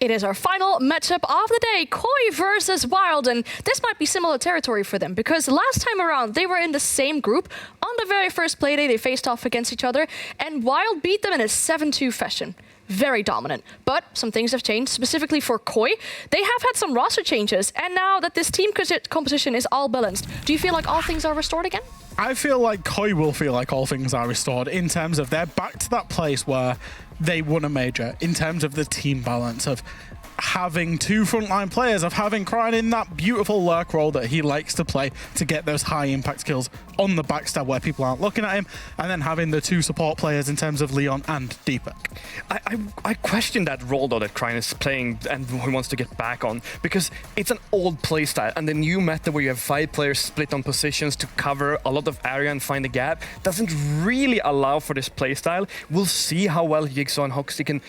It is our final matchup of the day, Koi versus Wylde, and this might be similar territory for them because last time around they were in the same group. On the very first playday they faced off against each other and Wylde beat them in a 7-2 fashion. Very dominant, but some things have changed, specifically for Koi. They have had some roster changes, and now that this team composition is all balanced, do you feel like all things are restored again? I feel like Koi will feel like all things are restored in terms of they're back to that place where they won a major, in terms of the team balance of having two frontline players, of having Cryan in that beautiful lurk role that he likes to play to get those high impact kills on the backstab where people aren't looking at him, and then having the two support players in terms of Leon and Deepak. I question that role though that Cryan is playing and he wants to get back on, because it's an old playstyle, and the new meta where you have 5 players split on positions to cover a lot of area and find a gap doesn't really allow for this playstyle. We'll see how well Jigsaw and Hoxie can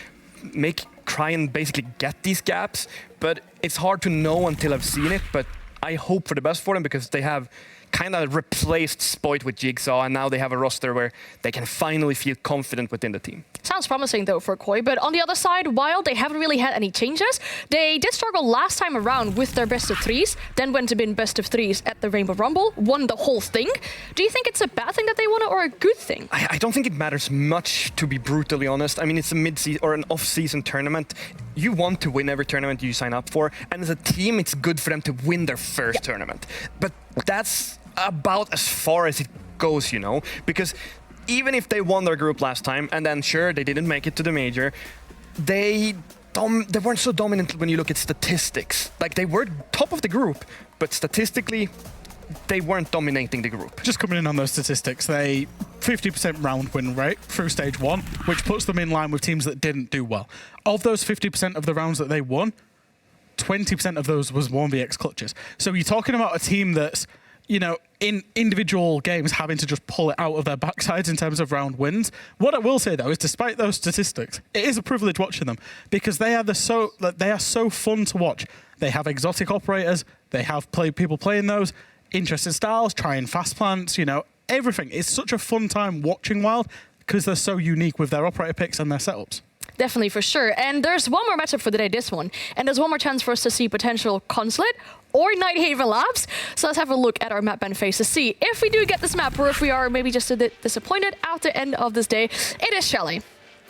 make Cryan basically get these gaps, but it's hard to know until I've seen it. But I hope for the best for them because they have kind of replaced Spoit with Jigsaw, and now they have a roster where they can finally feel confident within the team. Sounds promising though for Koi, but on the other side, Wylde, they haven't really had any changes. They did struggle last time around with their best of 3s, then went to win best of 3s at the Rainbow Rumble, won the whole thing. Do you think it's a bad thing that they won it or a good thing? I don't think it matters much, to be brutally honest. I mean, it's a mid-season or an off-season tournament. You want to win every tournament you sign up for, and as a team, it's good for them to win their first tournament. But that's about as far as it goes, you know, because even if they won their group last time, and then sure, they didn't make it to the major, they weren't so dominant when you look at statistics. Like, they were top of the group, but statistically, they weren't dominating the group. Just coming in on those statistics, they 50% round win rate through stage 1, which puts them in line with teams that didn't do well. Of those 50% of the rounds that they won, 20% of those was 1vx clutches. So you're talking about a team that's, you know, in individual games having to just pull it out of their backsides in terms of round wins. What I will say though is, despite those statistics, it is a privilege watching them because they are so fun to watch. They have exotic operators, they have people playing those, interesting styles, trying fast plants, you know, everything. It's such a fun time watching Wylde because they're so unique with their operator picks and their setups. Definitely, for sure. And there's one more matchup for the day, this one. And there's one more chance for us to see potential Consulate or Nighthaven Labs. So let's have a look at our map and face to see if we do get this map or if we are maybe just a bit disappointed at the end of this day. It is Chalet. Are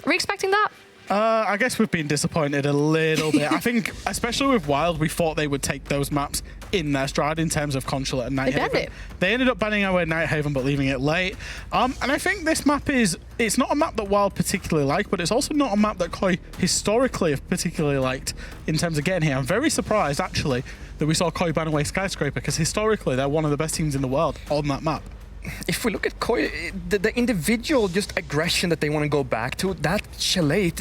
we expecting that? I guess we've been disappointed a little bit. I think, especially with Wylde, we thought they would take those maps in their stride in terms of Consulate and Nighthaven. They ended up banning away Nighthaven, but leaving it late. And I think this map it's not a map that Wylde particularly like, but it's also not a map that Koi historically have particularly liked in terms of getting here. I'm very surprised, actually, that we saw Koi ban away Skyscraper, because historically they're one of the best teams in the world on that map. If we look at Koi, the individual just aggression that they want to go back to, that Chalet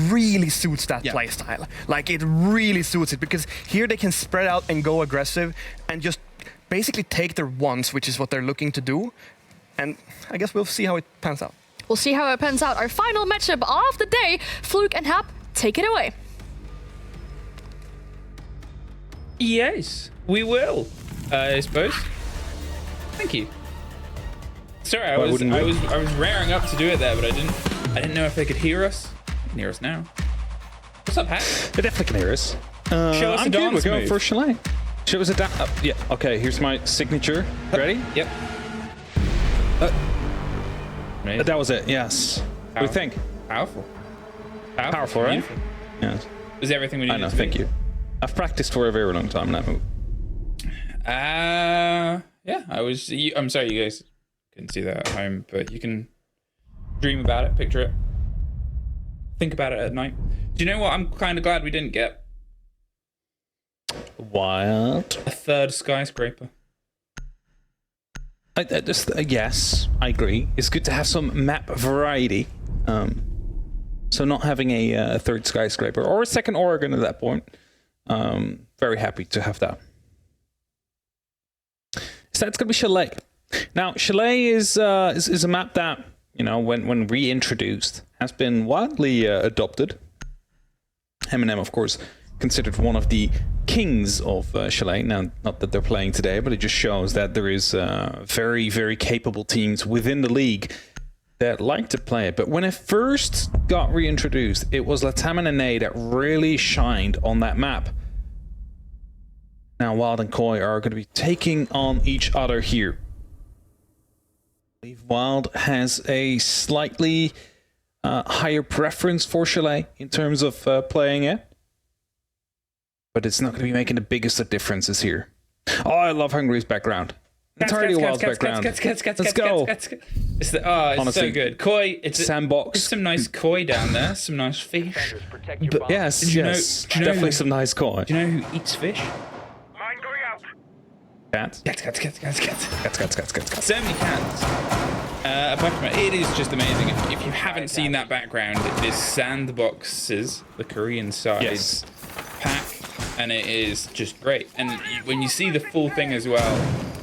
really suits that playstyle. Like, it really suits it, because here they can spread out and go aggressive and just basically take their ones, which is what they're looking to do. And I guess we'll see how it pans out. We'll see how it pans out. Our final matchup of the day, Fluke and Hap, take it away. Yes, we will. I suppose. Thank you. Sorry, I was raring up to do it there, but I didn't know if they could hear us. They can hear us now. What's up, Pat? They definitely can hear us. Show us I'm a good. dance We're going move. for Chalet. Show us a dance. Yeah. Okay. Here's my signature. Ready? Yep. That was it. Yes. What do you think? Powerful. Powerful, right? Beautiful. Yes. Is everything we need? I know. Thank you. I've practiced for a very long time in that move. Yeah. I'm sorry, you guys couldn't see that at home, but you can dream about it, picture it, think about it at night. Do you know what I'm kind of glad we didn't get? Wild. A third Skyscraper. Yes, I agree. It's good to have some map variety. So not having a third Skyscraper or a second Oregon at that point. Very happy to have that. So that's going to be Chalet. Now, Chalet is a map that, you know, when reintroduced, has been widely adopted. Eminem, of course, considered one of the kings of Chalet. Now, not that they're playing today, but it just shows that there is very, very capable teams within the league that like to play it, but when it first got reintroduced, it was Latam and A that really shined on that map. Now Wylde and Koi are going to be taking on each other here. I believe Wylde has a slightly higher preference for Chalet in terms of playing it, but it's not going to be making the biggest of differences here. Oh, I love Hungary's background. Entirely Wylde's background. Let's go. It's Honestly, so good. Koi, it's sandbox. There's some nice koi down there, some nice fish. But yes, do you know definitely some nice koi. Do you know who eats fish? Cats. Cats. So many cats. Apart from it is just amazing. If you haven't seen that background, it is sandboxes, the Korean size pack, and it is just great. And when you see the full thing as well,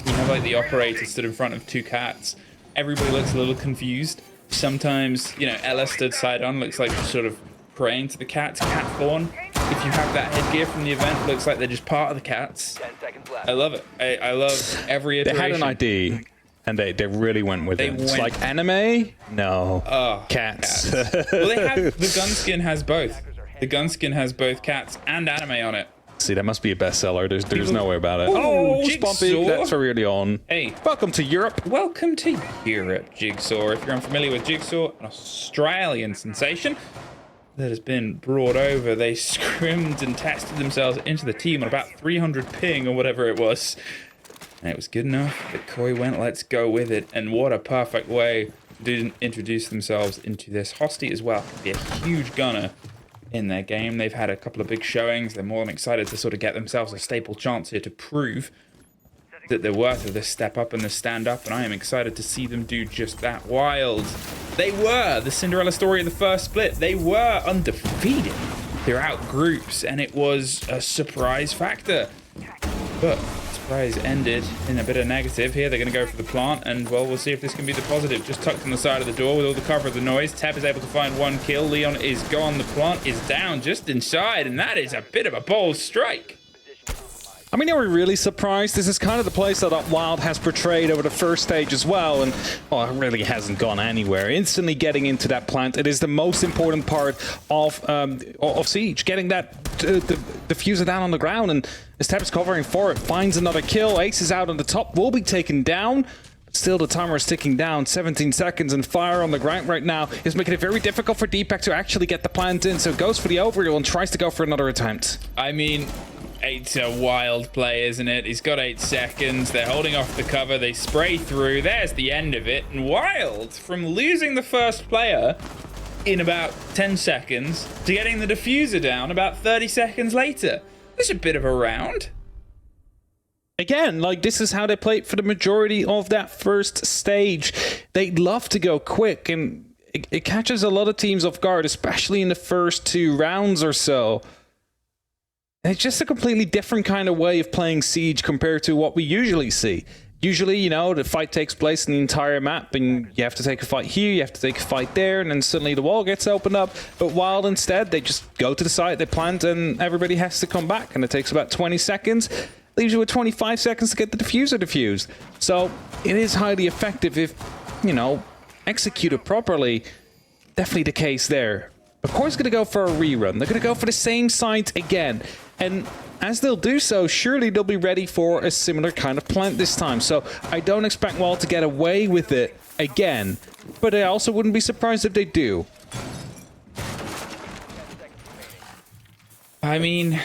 you have like the operator stood in front of 2 cats. Everybody looks a little confused. Sometimes, you know, Ella stood side on, looks like sort of praying to the cats, cat fawn. If you have that headgear from the event, looks like they're just part of the cats. I love it. I love every iteration. They had an ID, and they really went with it. It's like anime? No. Oh, cats. Well, they have, the Gunskin has both. The Gunskin has both cats and anime on it. See, that must be a bestseller. There's no way about it. Oh, Spompy, that's for really on. Hey. Welcome to Europe. Welcome to Europe, Jigsaw. If you're unfamiliar with Jigsaw, an Australian sensation that has been brought over. They scrimmed and tested themselves into the team on about 300 ping or whatever it was. And it was good enough that Koi went, let's go with it. And what a perfect way to introduce themselves into this. Hosty as well can be a huge gunner in their game. They've had a couple of big showings. They're more than excited to sort of get themselves a staple chance here to prove that they're worth of this step up and this stand up, and I am excited to see them do just that. Wylde, they were the Cinderella story of the first split. They were undefeated throughout groups, and it was a surprise factor. But surprise ended in a bit of negative. Here they're going to go for the plant, and well, we'll see if this can be the positive. Just tucked on the side of the door with all the cover of the noise. Teb is able to find 1 kill. Leon is gone. The plant is down just inside, and that is a bit of a bold strike. I mean, are we really surprised? This is kind of the place that Wylde has portrayed over the first stage as well, and well, it really hasn't gone anywhere. Instantly getting into that plant, it is the most important part of Siege, getting that diffuser down on the ground, and as Teb is covering for it, finds another kill. Ace is out on the top, will be taken down. Still, the timer is ticking down. 17 seconds, and fire on the ground right now is making it very difficult for Deepak to actually get the plant in, so goes for the overkill and tries to go for another attempt. I mean, it's a Wylde play, isn't it? He's got 8 seconds. They're holding off the cover. They spray through. There's the end of it. And Wylde, from losing the first player in about 10 seconds to getting the diffuser down about 30 seconds later. That's a bit of a round. Again, like, this is how they played for the majority of that first stage. They love to go quick, and it catches a lot of teams off guard, especially in the first 2 rounds or so. And it's just a completely different kind of way of playing Siege compared to what we usually see. Usually, you know, the fight takes place in the entire map, and you have to take a fight here, you have to take a fight there, and then suddenly the wall gets opened up. But Wylde, instead, they just go to the side, they plant, and everybody has to come back, and it takes about 20 seconds. Leaves you with 25 seconds to get the diffuser diffused. So it is highly effective if, you know, executed properly. Definitely the case there. Of course, going to go for a rerun. They're going to go for the same site again. And as they'll do so, surely they'll be ready for a similar kind of plant this time. So I don't expect Wylde to get away with it again. But I also wouldn't be surprised if they do. I mean,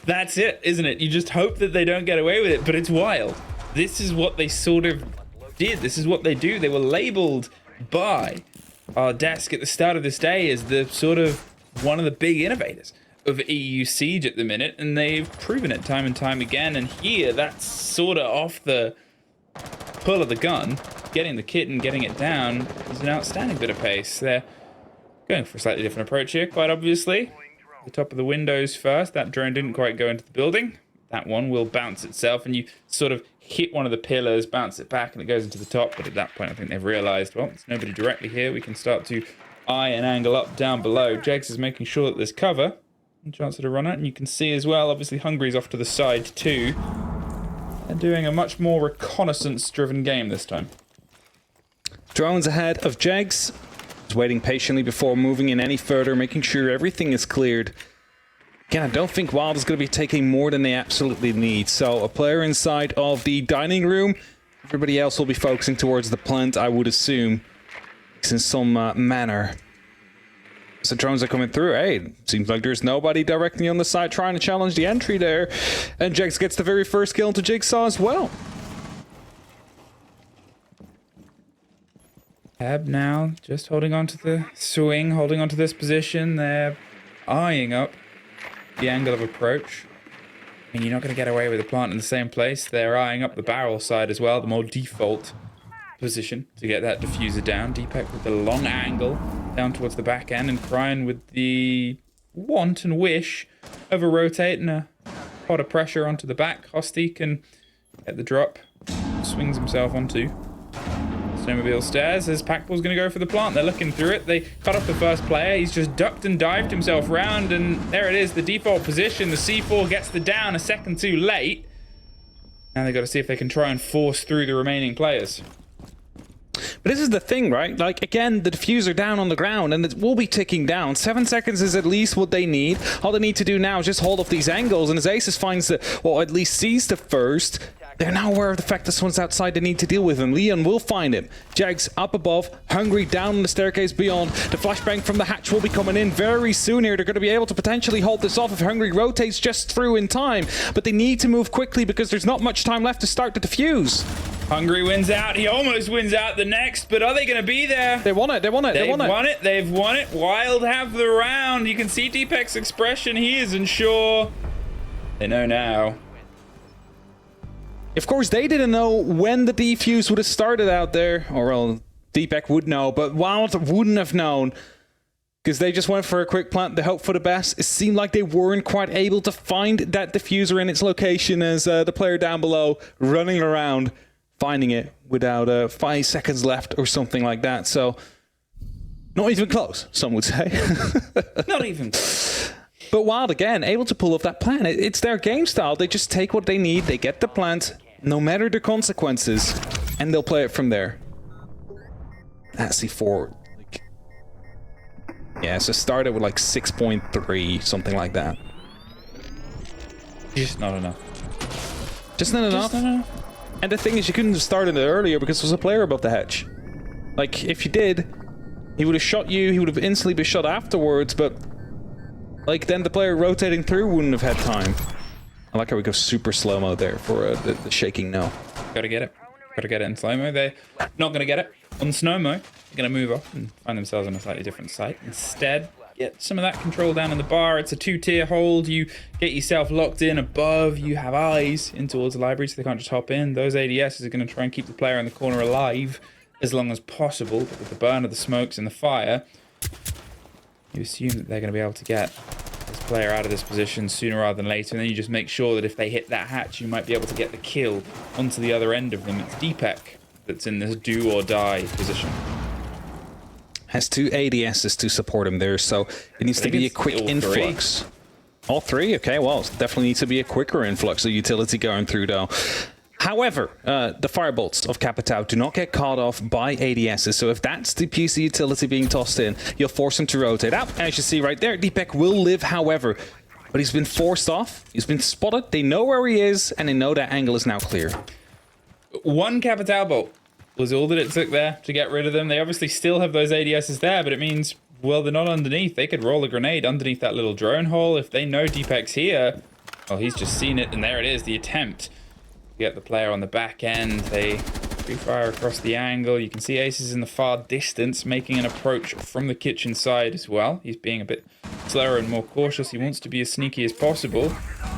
that's it, isn't it? You just hope that they don't get away with it, but it's Wylde. This is what they sort of did. This is what they do. They were labeled by our desk at the start of this day as the sort of one of the big innovators of EU Siege at the minute, and they've proven it time and time again. And here, that's sort of off the pull of the gun. Getting the kit and getting it down is an outstanding bit of pace. They're going for a slightly different approach here, quite obviously. The top of the windows first. That drone didn't quite go into the building. That one will bounce itself, and you sort of hit one of the pillars, bounce it back, and it goes into the top. But at that point, I think they've realized, well, there's nobody directly here. We can start to eye and angle up down below. Jegs is making sure that there's cover and chance to run out. And you can see as well, obviously, Hungary's off to the side too. They're doing a much more reconnaissance-driven game this time. Drones ahead of Jegs. He's waiting patiently before moving in any further, making sure everything is cleared. Again, I don't think Wylde is going to be taking more than they absolutely need. So a player inside of the dining room. Everybody else will be focusing towards the plant, I would assume. In some manner. So drones are coming through. Hey, seems like there's nobody directly on the side trying to challenge the entry there. And Jegs gets the very first kill into Jigsaw as well. Tab now just holding on to the swing, holding on to this position. They're eyeing up the angle of approach. I mean, you're not going to get away with the plant in the same place. They're eyeing up the barrel side as well, the more default position to get that diffuser down. Deepak with the long angle down towards the back end, and Cryan with the want and wish of a rotate and a pot of pressure onto the back. Hosty can get the drop, swings himself onto snowmobile stairs as Packball's going to go for the plant. They're looking through it. They cut off the first player. He's just ducked and dived himself round, and there it is, the default position. The C4 gets the down a second too late. Now they've got to see if they can try and force through the remaining players. But this is the thing, right? Like, again, the diffuser down on the ground, and it will be ticking down. 7 seconds is at least what they need. All they need to do now is just hold off these angles, and as Aces finds the, well, at least sees the first, they're now aware of the fact that someone's outside. They need to deal with him. Leon will find him. Jags up above, Hungry down on the staircase beyond. The flashbang from the hatch will be coming in very soon here. They're going to be able to potentially hold this off if Hungry rotates just through in time. But they need to move quickly because there's not much time left to start the defuse. Hungry wins out. He almost wins out the next, but are they going to be there? They won it. They won it. They won it. They've won it. Wylde have the round. You can see Deepak's expression. He isn't sure. They know now. Of course, they didn't know when the defuse would have started out there. Or, well, Deepak would know, but Wylde wouldn't have known. Because they just went for a quick plant. They hoped for the best. It seemed like they weren't quite able to find that diffuser in its location as the player down below running around, finding it without 5 seconds left or something like that. So, not even close, some would say. Not even close. But Wylde, again, able to pull off that plan. It's their game style. They just take what they need. They get the plant, no matter the consequences, and they'll play it from there. At C4. Yeah, so started with like 6.3, something like that. Just not enough. Just not enough? Just not enough. And the thing is, you couldn't have started it earlier because there was a player above the hedge. Like, if you did, he would have shot you, he would have instantly been shot afterwards, but like, then the player rotating through wouldn't have had time. I like how we go super slow-mo there for the shaking no. Gotta get it. Gotta get it in slow-mo. They're not gonna get it on snow-mo. They're gonna move off and find themselves on a slightly different site. Instead, get some of that control down in the bar. It's a 2-tier hold. You get yourself locked in above. You have eyes in towards the library, so they can't just hop in. Those ADSs are gonna try and keep the player in the corner alive as long as possible. But with the burn of the smokes and the fire, you assume that they're going to be able to get this player out of this position sooner rather than later, and then you just make sure that if they hit that hatch, you might be able to get the kill onto the other end of them. It's Deepak that's in this do or die position. Has 2 ADSs to support him there, so it needs to be a quick influx. All 3? Okay, well, it definitely needs to be a quicker influx of utility going through, though. However, the firebolts of Capitao do not get caught off by ADSs, so if that's the PC utility being tossed in, you'll force him to rotate out. As you see right there, Deepak will live, however, but he's been forced off, he's been spotted, they know where he is, and they know that angle is now clear. 1 Capitao bolt was all that it took there to get rid of them. They obviously still have those ADSs there, but it means, well, they're not underneath. They could roll a grenade underneath that little drone hole. If they know Deepak's here, well, he's just seen it, and there it is, the attempt. Get the player on the back end. They free fire across the angle. You can see Aces in the far distance making an approach from the kitchen side as well. He's being a bit slower and more cautious. He wants to be as sneaky as possible.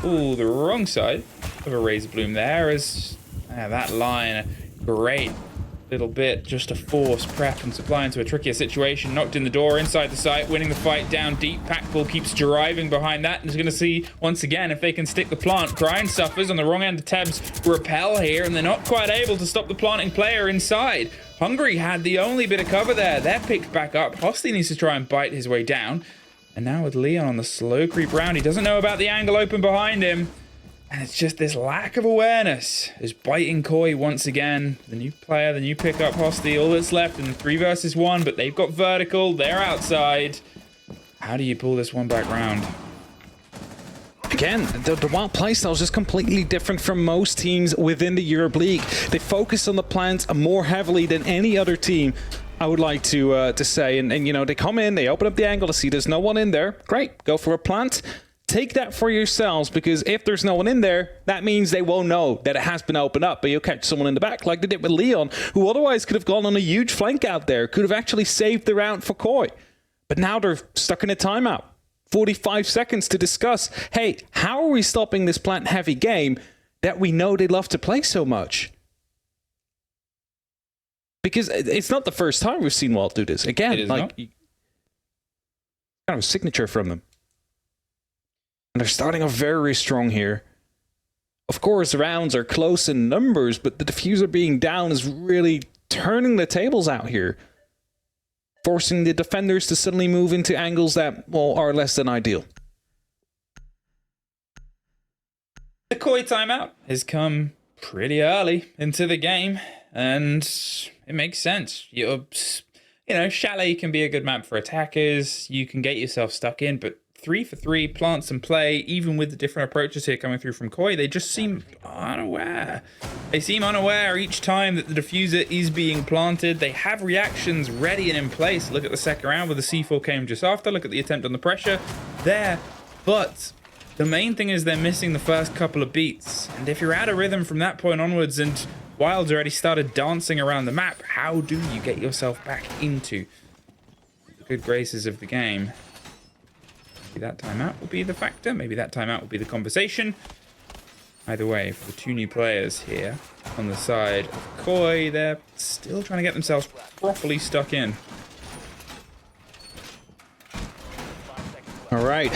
Ooh, the wrong side of a razor bloom there as that line, a great little bit just to force prep and supply into a trickier situation. Knocked in the door inside the site, winning the fight down deep. Packball keeps driving behind that and is going to see once again if they can stick the plant. Cryan suffers on the wrong end of Teb's repel here, and they're not quite able to stop the planting player inside. Hungry had the only bit of cover there. They're picked back up. Hosty needs to try and bite his way down. And now with Leon on the slow creep round, he doesn't know about the angle open behind him. And it's just this lack of awareness is biting Koi once again. The new player, the new pickup, Hosty, all that's left in the 3 versus 1, but they've got vertical, they're outside. How do you pull this one back round? Again, the Wild playstyle is just completely different from most teams within the Europe League. They focus on the plants more heavily than any other team, I would like to say. And you know, they come in, they open up the angle to see there's no one in there. Great, go for a plant. Take that for yourselves, because if there's no one in there, that means they won't know that it has been opened up, but you'll catch someone in the back like they did with Leon, who otherwise could have gone on a huge flank out there, could have actually saved the round for Koi. But now they're stuck in a timeout. 45 seconds to discuss, hey, how are we stopping this plant-heavy game that we know they love to play so much? Because it's not the first time we've seen Wylde do this. Again, like, kind of a signature from them. And they're starting off very strong here. Of course, rounds are close in numbers, but the diffuser being down is really turning the tables out here, forcing the defenders to suddenly move into angles that, well, are less than ideal. The Koi timeout has come pretty early into the game, and it makes sense. You know, Chalet can be a good map for attackers. You can get yourself stuck in, but 3 for 3 plants and play, even with the different approaches here coming through from Koi, they just seem unaware. They seem unaware each time that the diffuser is being planted. They have reactions ready and in place. Look at the second round where the C4 came just after. Look at the attempt on the pressure there. But the main thing is they're missing the first couple of beats. And if you're out of rhythm from that point onwards and Wylde's already started dancing around the map, how do you get yourself back into the good graces of the game? Maybe that timeout will be the factor. Maybe that timeout will be the conversation. Either way, for the 2 new players here on the side of Koi, they're still trying to get themselves properly stuck in. All right.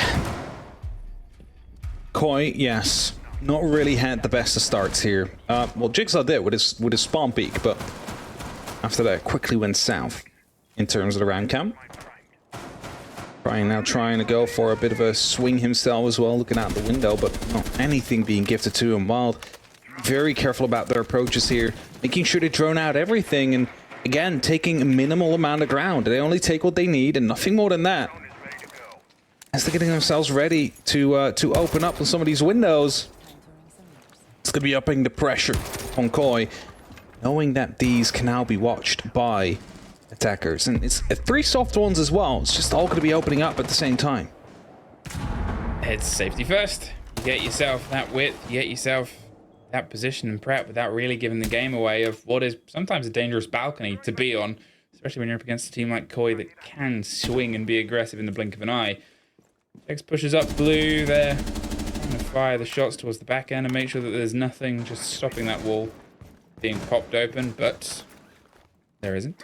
Koi, yes, not really had the best of starts here. Well, Jigsaw did with his spawn peak, but after that, quickly went south in terms of the round count. Brian now trying to go for a bit of a swing himself as well, looking out the window, but not anything being gifted to him. Wylde very careful about their approaches here, making sure they drone out everything, and again, taking a minimal amount of ground. They only take what they need and nothing more than that. As they're getting themselves ready to open up on some of these windows, it's going to be upping the pressure on Koi, knowing that these can now be watched by attackers, and it's 3 soft ones as well. It's just all going to be opening up at the same time. It's safety first. You get yourself that width, you get yourself that position and prep without really giving the game away of what is sometimes a dangerous balcony to be on, especially when you're up against a team like Koi that can swing and be aggressive in the blink of an eye. X pushes up blue there, trying to fire the shots towards the back end and make sure that there's nothing just stopping that wall being popped open, but there isn't.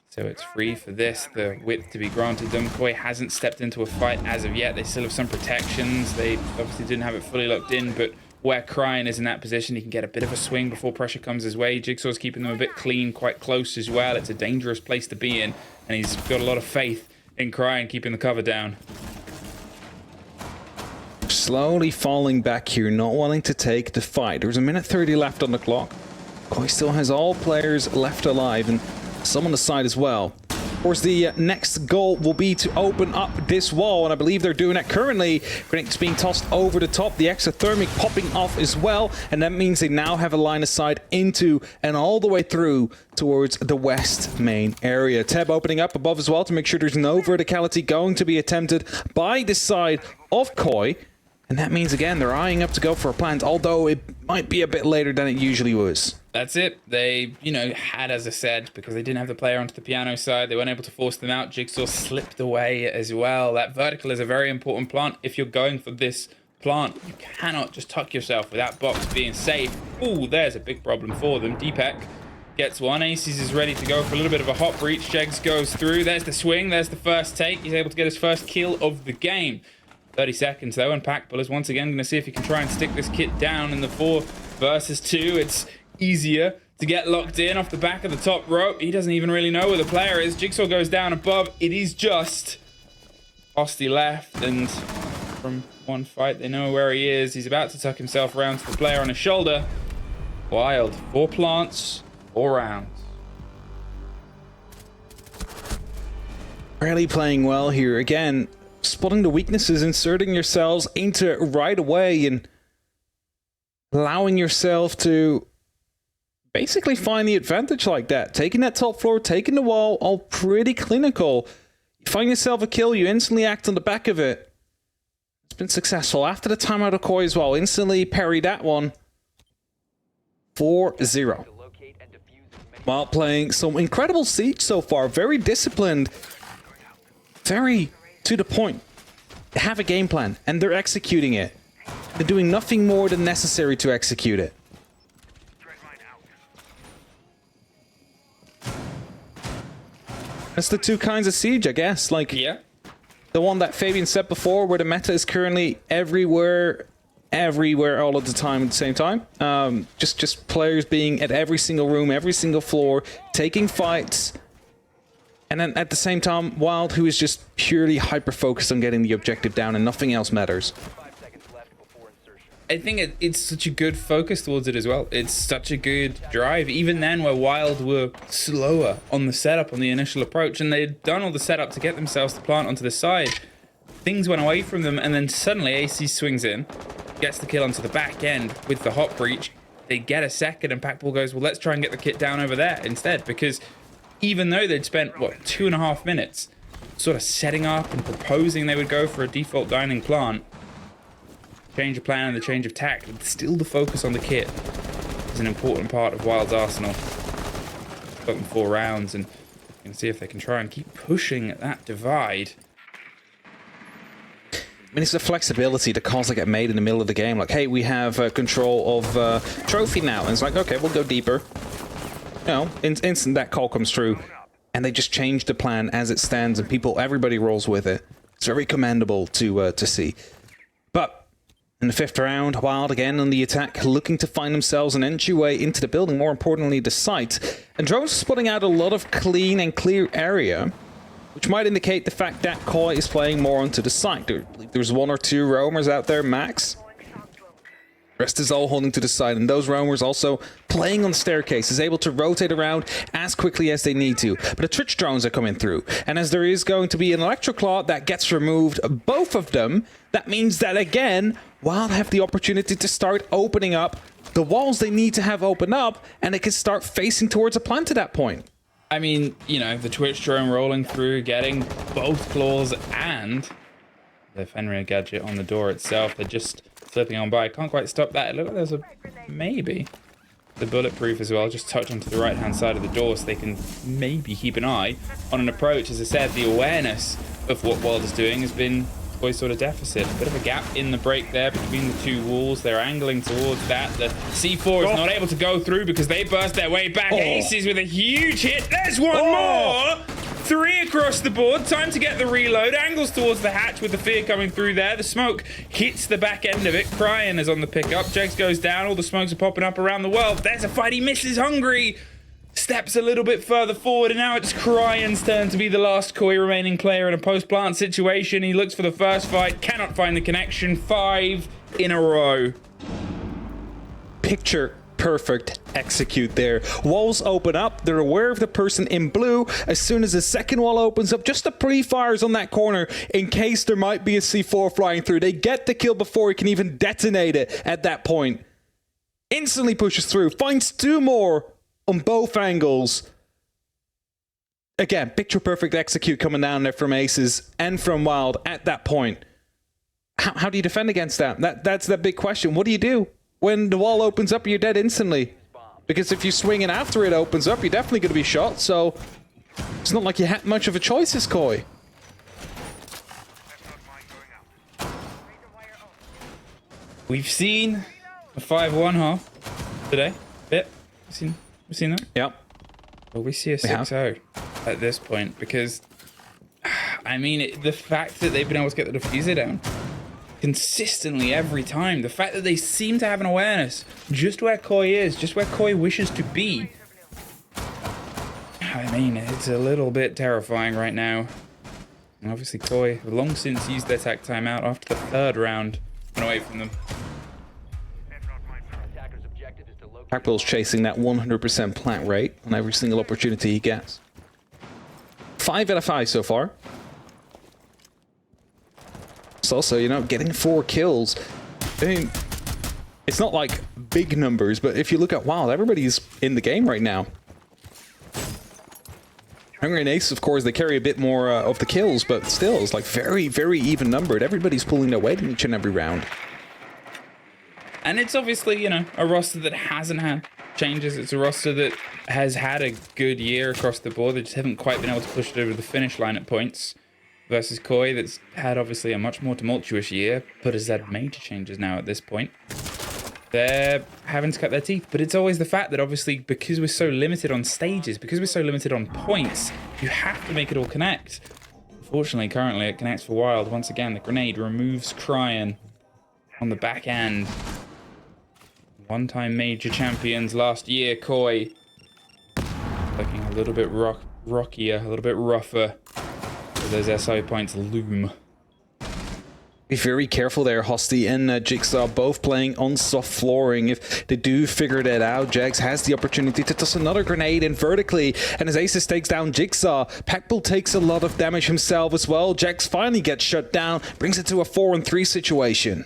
So it's free for this, the width to be granted them. Koi hasn't stepped into a fight as of yet. They still have some protections. They obviously didn't have it fully locked in, but where Cryin is in that position, he can get a bit of a swing before pressure comes his way. Jigsaw's keeping them a bit clean, quite close as well. It's a dangerous place to be in, and he's got a lot of faith in Cryin keeping the cover down. Slowly falling back here, not wanting to take the fight. There's a minute 30 left on the clock. Koi still has all players left alive, and some on the side as well. Of course, the next goal will be to open up this wall, and I believe they're doing that currently. Grenades being tossed over the top, the exothermic popping off as well, and that means they now have a line of sight into and all the way through towards the west main area. Teb opening up above as well to make sure there's no verticality going to be attempted by the side of Koi, and that means again they're eyeing up to go for a plant, although it might be a bit later than it usually was. That's it. They, had, as I said, because they didn't have the player onto the piano side, they weren't able to force them out. Jigsaw slipped away as well. That vertical is a very important plant. If you're going for this plant, you cannot just tuck yourself without box being safe. Ooh, there's a big problem for them. Deepak gets one. Aces is ready to go for a little bit of a hop breach. Jegs goes through. There's the swing. There's the first take. He's able to get his first kill of the game. 30 seconds though, and Packbull is once again going to see if he can try and stick this kit down in the 4 versus 2. It's easier to get locked in off the back of the top rope. He doesn't even really know where the player is. Jigsaw goes down above. It is just Hosty left, and from one fight. They know where he is. He's about to tuck himself around to the player on his shoulder. Wylde, 4 plants, 4 rounds. Really playing well here. Again, spotting the weaknesses, inserting yourselves into it right away, and allowing yourself to basically find the advantage like that. Taking that top floor, taking the wall, all pretty clinical. You find yourself a kill, you instantly act on the back of it. It's been successful. After the timeout of Koi as well, instantly parry that one. 4-0. While playing some incredible Siege so far. Very disciplined. Very to the point. They have a game plan, and they're executing it. They're doing nothing more than necessary to execute it. That's the two kinds of Siege, I guess. Like, Yeah. the one that Fabian said before, where the meta is currently everywhere all of the time at the same time. Just players being at every single room, every single floor, taking fights. And then at the same time, Wylde, who is just purely hyper-focused on getting the objective down and nothing else matters. I think it's such a good focus towards it as well. It's such a good drive. Even then, where Wylde were slower on the setup, on the initial approach, and they'd done all the setup to get themselves to plant onto the side, things went away from them, and then suddenly AC swings in, gets the kill onto the back end with the hot breach. They get a second, and Packball goes, well, let's try and get the kit down over there instead, because even though they'd spent, 2.5 minutes sort of setting up and proposing they would go for a default dining plant, change of plan and the change of tact, but still the focus on the kit is an important part of Wylde's arsenal. Got them 4 rounds, and you can see if they can try and keep pushing that divide. I mean, it's the flexibility, the calls that get made in the middle of the game. Like, hey, we have control of trophy now. And it's like, okay, we'll go deeper. You know, instant that call comes through. And they just change the plan as it stands, and everybody rolls with it. It's very commendable to see. But in the 5th round, Wylde again on the attack, looking to find themselves an entryway into the building, more importantly, the site. And Drone's spotting out a lot of clean and clear area, which might indicate the fact that Koi is playing more onto the site. There's 1 or 2 roamers out there, max. Rest is all holding to the side, and those roamers also playing on staircase, is able to rotate around as quickly as they need to. But the Twitch drones are coming through, and as there is going to be an Electroclaw that gets removed, both of them, that means that again, Wylde have the opportunity to start opening up the walls they need to have open up, and they can start facing towards a plant at that point. I mean, you know, the Twitch drone rolling through, getting both claws and the Fenrir gadget on the door itself. They're just slipping on by. Can't quite stop that. It looks like there's a maybe. The bulletproof as well. Just touch onto the right-hand side of the door so they can maybe keep an eye on an approach. As I said, the awareness of what Wylde is doing has been quite sort of deficit. A bit of a gap in the break there between the 2 walls. They're angling towards that. The C4 is not able to go through because they burst their way back. Aces with a huge hit. There's one more! 3 across the board. Time to get the reload. Angles towards the hatch with the fear coming through there. The smoke hits the back end of it. Cryan is on the pickup. Jegs goes down. All the smokes are popping up around the world. There's a fight. He misses Hungry. Steps a little bit further forward, and now it's Cryan's turn to be the last Koi remaining player in a post-plant situation. He looks for the first fight. Cannot find the connection. 5 in a row. Picture perfect execute there. Walls open up. They're aware of the person in blue. As soon as the second wall opens up, just the pre-fires on that corner in case there might be a C4 flying through. They get the kill before he can even detonate it at that point. Instantly pushes through. Finds 2 more on both angles. Again, picture perfect execute coming down there from Aces and from Wylde at that point. How do you defend against that? That's the big question. What do you do when the wall opens up and you're dead instantly? Because if you swing and after it opens up, you're definitely going to be shot. So it's not like you had much of a choice as Koi. We've seen a 5-1 half today. Bit. We've seen that? Yep. Well, we see a 6-0 at this point because, I mean, the fact that they've been able to get the diffuser down consistently every time, the fact that they seem to have an awareness just where Koi is, just where Koi wishes to be. I mean, it's a little bit terrifying right now. And obviously, Koi have long since used their attack timeout after the 3rd round. Went away from them. Packbull's chasing that 100% plant rate on every single opportunity he gets. 5 out of 5 so far. It's also, you know, getting 4 kills. I mean, it's not like big numbers, but if you look at Wylde, everybody's in the game right now. Hungry and Ace, of course, they carry a bit more of the kills, but still, it's like very, very even numbered. Everybody's pulling their weight in each and every round. And it's obviously, you know, a roster that hasn't had changes. It's a roster that has had a good year across the board. They just haven't quite been able to push it over the finish line at points. Versus Koi, that's had obviously a much more tumultuous year, but has had major changes now at this point. They're having to cut their teeth, but it's always the fact that obviously because we're so limited on stages, because we're so limited on points, you have to make it all connect. Unfortunately, currently it connects for Wylde. Once again, the grenade removes Cryan on the back end. One-time major champions last year, Koi. Looking a little bit rockier, a little bit rougher. As those SO points loom. Be very careful there, Hosty and Jigsaw both playing on soft flooring. If they do figure that out, Jags has the opportunity to toss another grenade in vertically, and as Aces takes down Jigsaw, Packbull takes a lot of damage himself as well. Jags finally gets shut down, brings it to a 4-on-3 situation.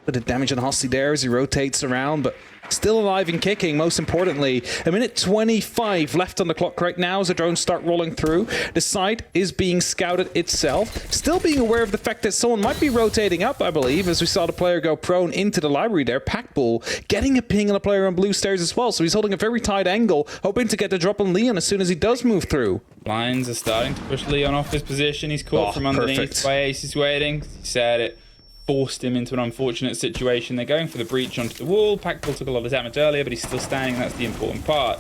Bit of damage on Hosty there as he rotates around, but still alive and kicking, most importantly. A minute 25 left on the clock right now as the drones start rolling through. The site is being scouted itself. Still being aware of the fact that someone might be rotating up, I believe, as we saw the player go prone into the library there. Packbull getting a ping on a player on blue stairs as well, so he's holding a very tight angle, hoping to get the drop on Leon as soon as he does move through. Blinds are starting to push Leon off his position. He's caught from underneath perfect. by Ace. He's waiting. He said it. Forced him into an unfortunate situation. They're going for the breach onto the wall. Packbull took a lot of damage earlier, but he's still standing. That's the important part.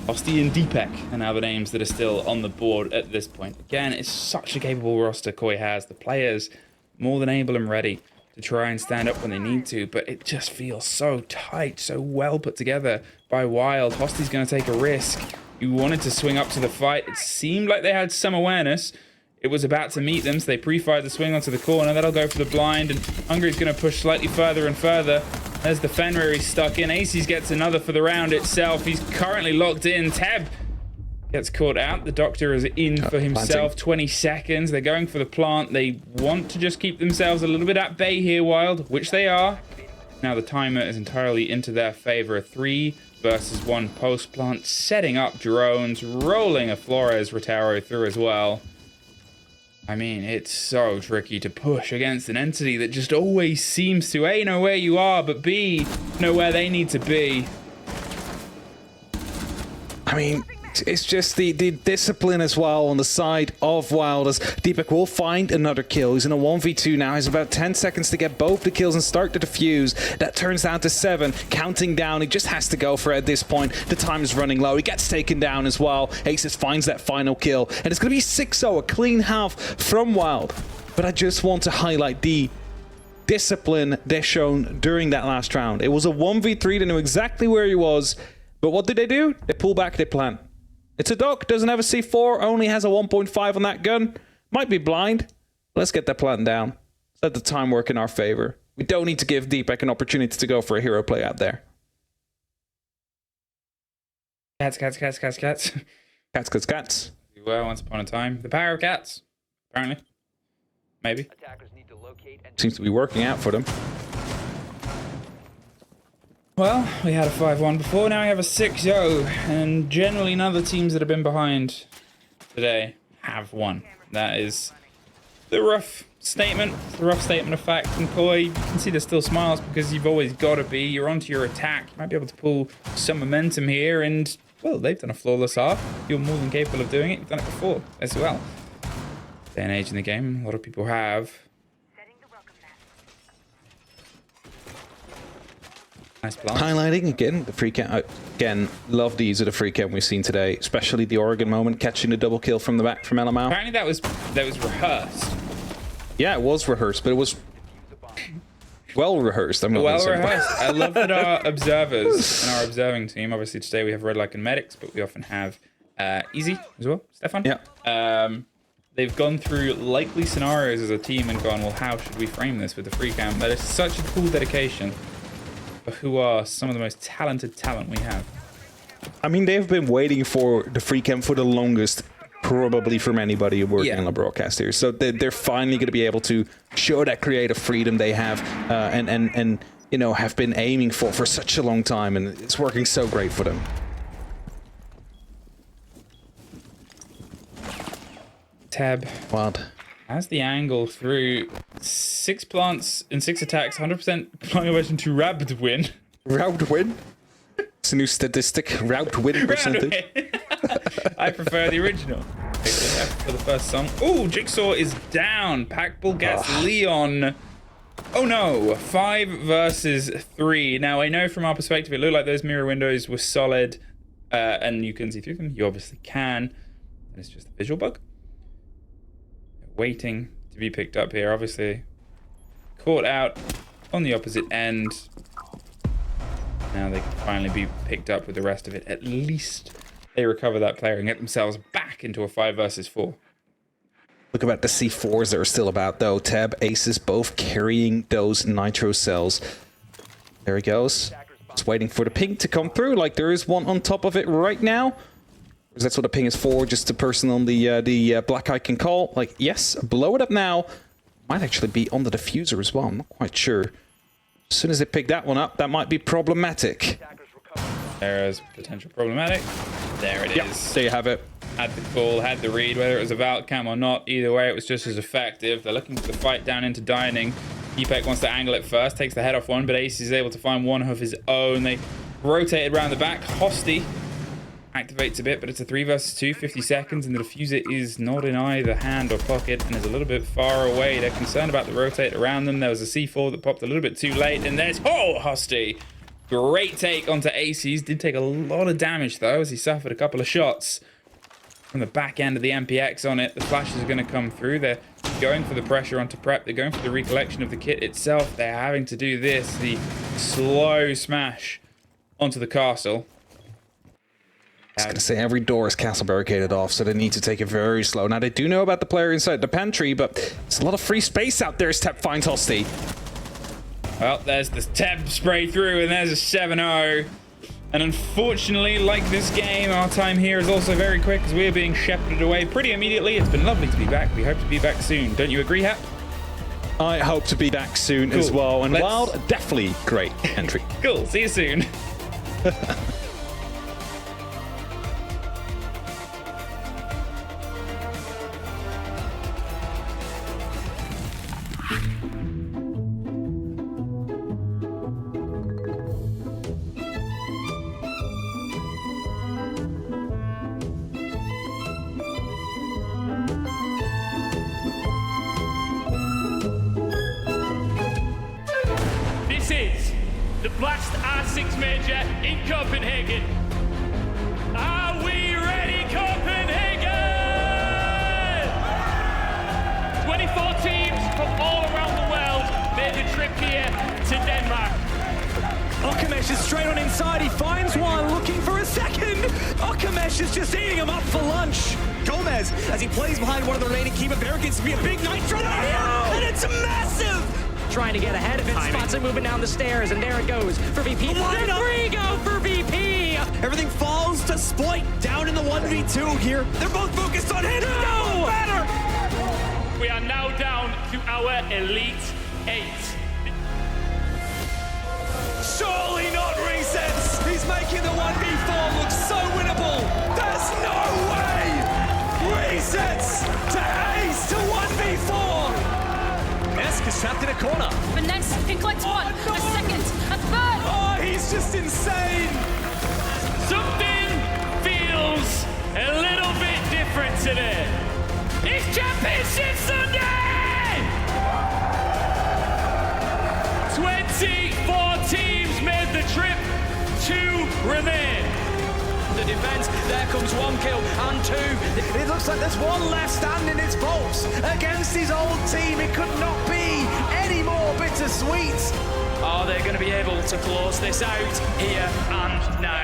Hosty and Deepek are now the names that are still on the board at this point. Again, it's such a capable roster Koi has. The players more than able and ready to try and stand up when they need to, but it just feels so tight, so well put together by Wylde. Hosty's going to take a risk. He wanted to swing up to the fight. It seemed like they had some awareness. It was about to meet them, so they pre-fired the swing onto the corner. That'll go for the blind, and Hungry's going to push slightly further and further. There's the Fenrir he's stuck in. Aces gets another for the round itself. He's currently locked in. Teb gets caught out. The Doctor is in for himself. 20 seconds. They're going for the plant. They want to just keep themselves a little bit at bay here, Wylde, which they are. Now the timer is entirely into their favor. A 3 versus 1 post plant, setting up drones, rolling a Flores Rotaro through as well. I mean, it's so tricky to push against an entity that just always seems to A, know where you are, but B, know where they need to be. I mean, it's just the discipline as well on the side of Wylde, as Deepek will find another kill. He's in a 1v2 now. He's about 10 seconds to get both the kills and start to defuse. That turns down to 7, counting down. He just has to go for it at this point. The time is running low. He gets taken down as well. Aces finds that final kill, and it's going to be 6-0, a clean half from Wylde. But I just want to highlight the discipline they've shown during that last round. It was a 1v3. They knew exactly where he was, but what did they do? They pull back, they plant. It's a Doc, doesn't have a C4, only has a 1.5 on that gun. Might be blind. Let's get that plant down. Let the time work in our favor. We don't need to give Deepek an opportunity to go for a hero play out there. Cats. Cats. We were once upon a time. The power of cats, apparently. Maybe. Seems to be working out for them. Well, we had a 5-1 before, now we have a 6-0, and generally none of the teams that have been behind today have won. That is the rough statement, of fact. And Koi, you can see there's still smiles because you've always got to be. You're onto your attack. You might be able to pull some momentum here, and, well, they've done a flawless half. You're more than capable of doing it. You've done it before as well. Day and age in the game, a lot of people have. Nice plan. Highlighting again the free count. Again, love the use of the free count we've seen today, especially the Oregon moment, catching the double kill from the back from LMAO. Apparently that was rehearsed. Yeah, it was rehearsed, but it was well rehearsed. I'm not Well gonna say rehearsed. I love that our observers and our observing team. Obviously today we have Red Like and Medics, but we often have Easy as well, Stefan. Yeah. They've gone through likely scenarios as a team and gone, well, how should we frame this with the free camp? That is such a cool dedication for who are some of the most talented talent we have. I mean, they've been waiting for the free camp for the longest, probably from anybody working on a broadcast here. So they're finally going to be able to show that creative freedom they have and you know, have been aiming for such a long time, and it's working so great for them. Tab Wild has the angle through 6 plants in 6 attacks, 100% flying ovation to Rabbit win. route win. It's a new statistic. Route win percentage. I prefer the original. For the first song. Oh, Jigsaw is down. Packbull gets Leon. Oh no, 5 versus 3. Now I know from our perspective it looked like those mirror windows were solid and you can see through them. You obviously can. It's just a visual bug. Waiting to be picked up here, obviously. Caught out on the opposite end. Now they can finally be picked up with the rest of it. At least they recover that player and get themselves back into a 5 versus 4. Look about the C4s that are still about, though. Tab, Aces, both carrying those nitro cells. There he goes. Just waiting for the ping to come through, like there is one on top of it right now. Because that's what the ping is for, just the person on the black icon call. Like, yes, blow it up now. Might actually be on the diffuser as well, I'm not quite sure. As soon as they pick that one up, that might be problematic. There's potential problematic. There it is. There you have it. Had the call, had the read, whether it was a Vault cam or not. Either way, it was just as effective. They're looking for the fight down into dining. Epec wants to angle it first, takes the head off one, but Ace is able to find one of his own. They rotate it around the back. Hosty activates a bit, but it's a 3 versus 2, 50 seconds, and the diffuser is not in either hand or pocket and is a little bit far away. They're concerned about the rotate around them. There was a C4 that popped a little bit too late, and there's Hosty. Great take onto Aces. Did take a lot of damage though, as he suffered a couple of shots from the back end of the MPX on it. The flashes are going to come through. They're going for the pressure onto prep. They're going for the recollection of the kit itself. They're having to do this, the slow smash onto the castle. I was going to say, every door is castle barricaded off, so they need to take it very slow. Now, they do know about the player inside the pantry, but there's a lot of free space out there as Tep finds Hosty. Well, there's the Tep spray through, and there's a 7-0. And unfortunately, like this game, our time here is also very quick, as we're being shepherded away pretty immediately. It's been lovely to be back. We hope to be back soon. Don't you agree, Hap? I hope to be back soon as well. And Wylde, definitely great entry. Cool. See you soon. This is the Blast R6 Major in Copenhagen. Are we ready, Copenhagen? 24 teams from all around the world made the trip here to Denmark. Okamesh is straight on inside. He finds one, looking for a second. Okamesh is just eating him up for lunch. Gomez, as he plays behind one of the remaining keeper barricades, to be a big nitro here, and it's massive. Trying to get ahead of it, spots it moving down the stairs, and there it goes for VP. Line up. 3 go for VP. Everything falls to Sploit down in the 1v2 here. They're both focused on him. No better. We are now down to our Elite 8. Surely not resets. He's making the 1v4 look so winnable. There's no way. Resets to Ace to 1v4. Esk is trapped in a corner. Finesse can collect one, a second, a third. Oh, he's just insane. Something feels a little bit different today. It's Championship Sunday! 24 teams made the trip, 2 remain. The defense, there comes 1 kill and 2. It looks like there's one left standing. It's Vods against his old team. It could not be any more bittersweet. Are they going to be able to close this out here and now?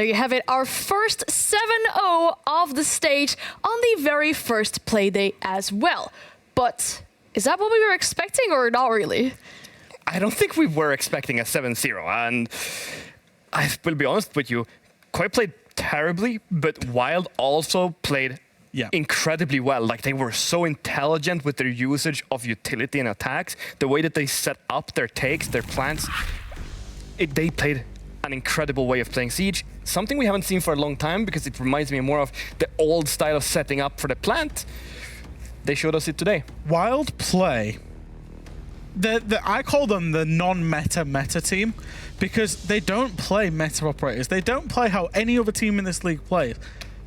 There you have it, our first 7-0 of the stage on the very first playday as well. But is that what we were expecting or not really? I don't think we were expecting a 7-0, and I will be honest with you, Koi played terribly, but Wylde also played incredibly well. Like, they were so intelligent with their usage of utility and attacks, the way that they set up their takes, their plants. They played an incredible way of playing Siege, something we haven't seen for a long time because it reminds me more of the old style of setting up for the plant. They showed us it today. Wylde play. I call them the non-meta team because they don't play meta operators. They don't play how any other team in this league plays.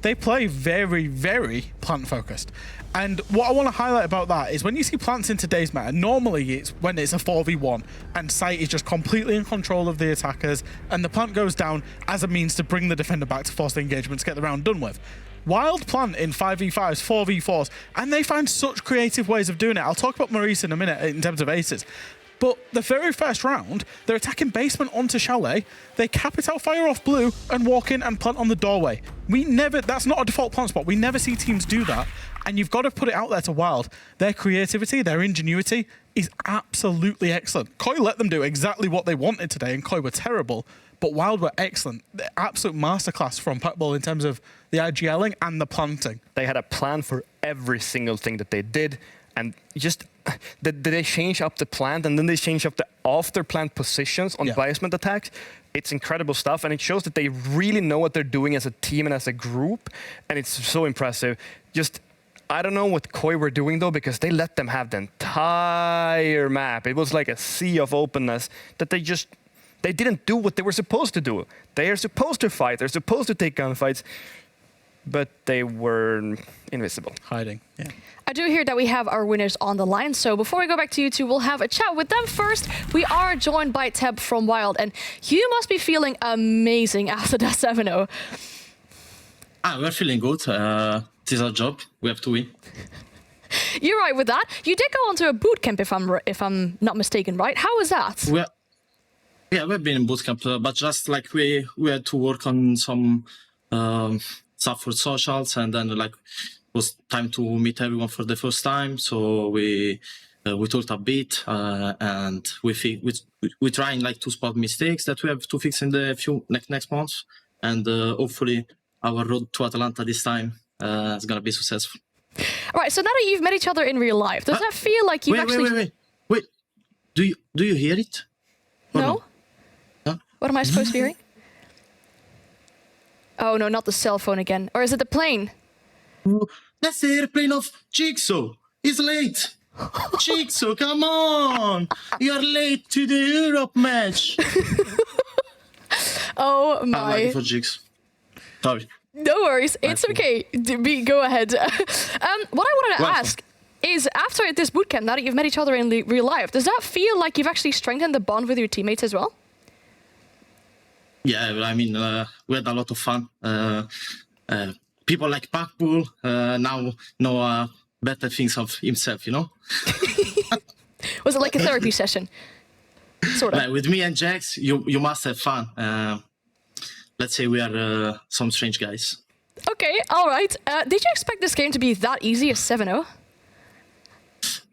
They play very, very plant-focused. And what I want to highlight about that is when you see plants in today's meta, normally it's when it's a 4v1 and Sight is just completely in control of the attackers and the plant goes down as a means to bring the defender back to force the engagement to get the round done with. Wylde plant in 5v5s, 4v4s, and they find such creative ways of doing it. I'll talk about Maurice in a minute in terms of aces. But the very first round, they're attacking basement onto Chalet. They cap it out, fire off blue, and walk in and plant on the doorway. That's not a default plant spot. We never see teams do that. And you've got to put it out there to Wylde. Their creativity, their ingenuity is absolutely excellent. Koi let them do exactly what they wanted today, and Koi were terrible. But Wylde were excellent. The absolute masterclass from Packball in terms of the IGLing and the planting. They had a plan for every single thing that they did. And just, they change up the plant and then they change up the after plant positions on placement attacks. It's incredible stuff, and it shows that they really know what they're doing as a team and as a group, and it's so impressive. Just, I don't know what Koi were doing though, because they let them have the entire map. It was like a sea of openness that they didn't do what they were supposed to do. They are supposed to fight, they're supposed to take gunfights, but they were invisible. Hiding, yeah. I do hear that we have our winners on the line, so before we go back to you two, we'll have a chat with them first. We are joined by Teb from Wylde, and you must be feeling amazing after that 7-0. We're feeling good. It is our job. We have to win. You're right with that. You did go onto a boot camp, if I'm not mistaken, right? How was that? We've been in boot camp, but just like we had to work on some stuff for socials, and then like it was time to meet everyone for the first time. So we talked a bit, and we trying like to spot mistakes that we have to fix in the next months, and hopefully our road to Atalanta this time is gonna be successful. All right. So now that you've met each other in real life, does that feel like you've Wait. Do you hear it? No. Huh? What am I supposed to be hearing? Oh no, not the cell phone again. Or is it the plane? That's the airplane of Jigsaw. He's late. Jigsaw, come on! You're late to the Europe match. Oh my! I'm waiting for Jigsaw. Sorry. No worries, it's okay. Go ahead. What I wanted to ask is, after this bootcamp, now that you've met each other in real life, does that feel like you've actually strengthened the bond with your teammates as well? Yeah, I mean, we had a lot of fun. People like Packbull now know better things of himself, you know? Was it like a therapy session? Sort of. With me and Jax, you must have fun. Let's say we are some strange guys. Okay, all right. Did you expect this game to be that easy as 7-0?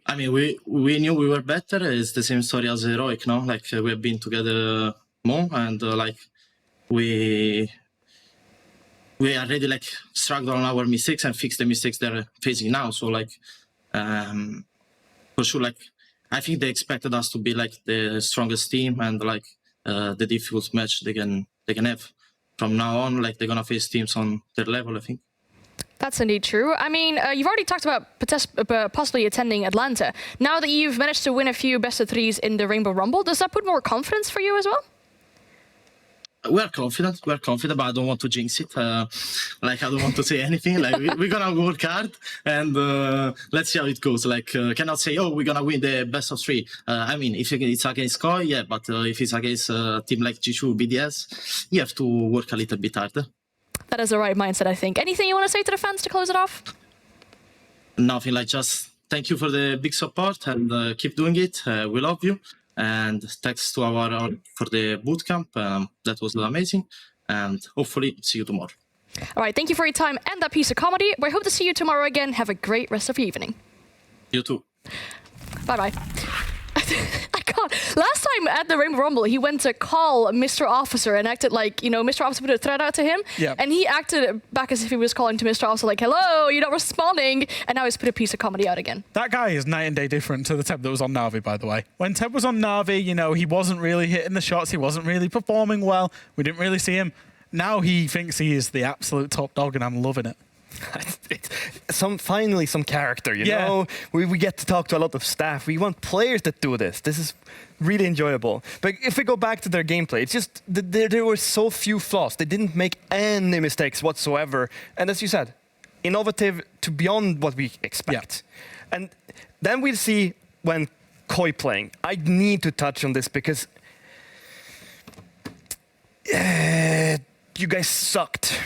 I mean, we knew we were better. It's the same story as Heroic, no? Like, we have been together more, and like, we already like struggled on our mistakes and fixed the mistakes they're facing now. So like, for sure, like, I think they expected us to be like the strongest team and like the difficult match they can have. From now on, like, they're gonna face teams on their level, I think. That's indeed true. I mean, you've already talked about possibly attending Atlanta. Now that you've managed to win a few best of threes in the Rainbow Rumble, does that put more confidence for you as well? We're confident, but I don't want to jinx it. Like, I don't want to say anything. Like, we're gonna work hard, and let's see how it goes. Like, cannot say, oh, we're gonna win the best of three. I mean, if it's against Koi, yeah, but if it's against a team like G2, BDS, you have to work a little bit harder. That is the right mindset, I think. Anything you want to say to the fans to close it off? Nothing, like, just thank you for the big support, and keep doing it. We love you. And thanks to our for the bootcamp, that was amazing. and hopefully see you tomorrow. All right, thank you for your time and that piece of comedy. We hope to see you tomorrow again. Have a great rest of your evening. You too. Bye-bye. I can't. Last time at the Rainbow Rumble, he went to call Mr. Officer and acted like, Mr. Officer put a threat out to him. Yeah. And he acted back as if he was calling to Mr. Officer like, hello, you're not responding. And now he's put a piece of comedy out again. That guy is night and day different to the Teb that was on Na'Vi, by the way. When Teb was on Na'Vi, he wasn't really hitting the shots. He wasn't really performing well. We didn't really see him. Now he thinks he is the absolute top dog, and I'm loving it. Finally some character, you Yeah. know? We get to talk to a lot of staff. We want players that do this. This is really enjoyable. But if we go back to their gameplay, it's just there were so few flaws. They didn't make any mistakes whatsoever. And as you said, innovative to beyond what we expect. Yeah. And then we'll see when Koi playing. I need to touch on this because you guys sucked.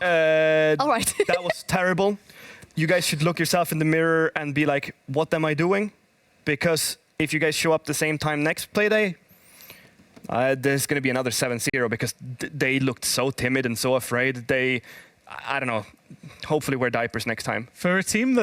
All right. That was terrible. You guys should look yourself in the mirror and be like, what am I doing? Because if you guys show up the same time next playday, there's going to be another 7-0 because they looked so timid and so afraid. I don't know, hopefully wear diapers next time. For a team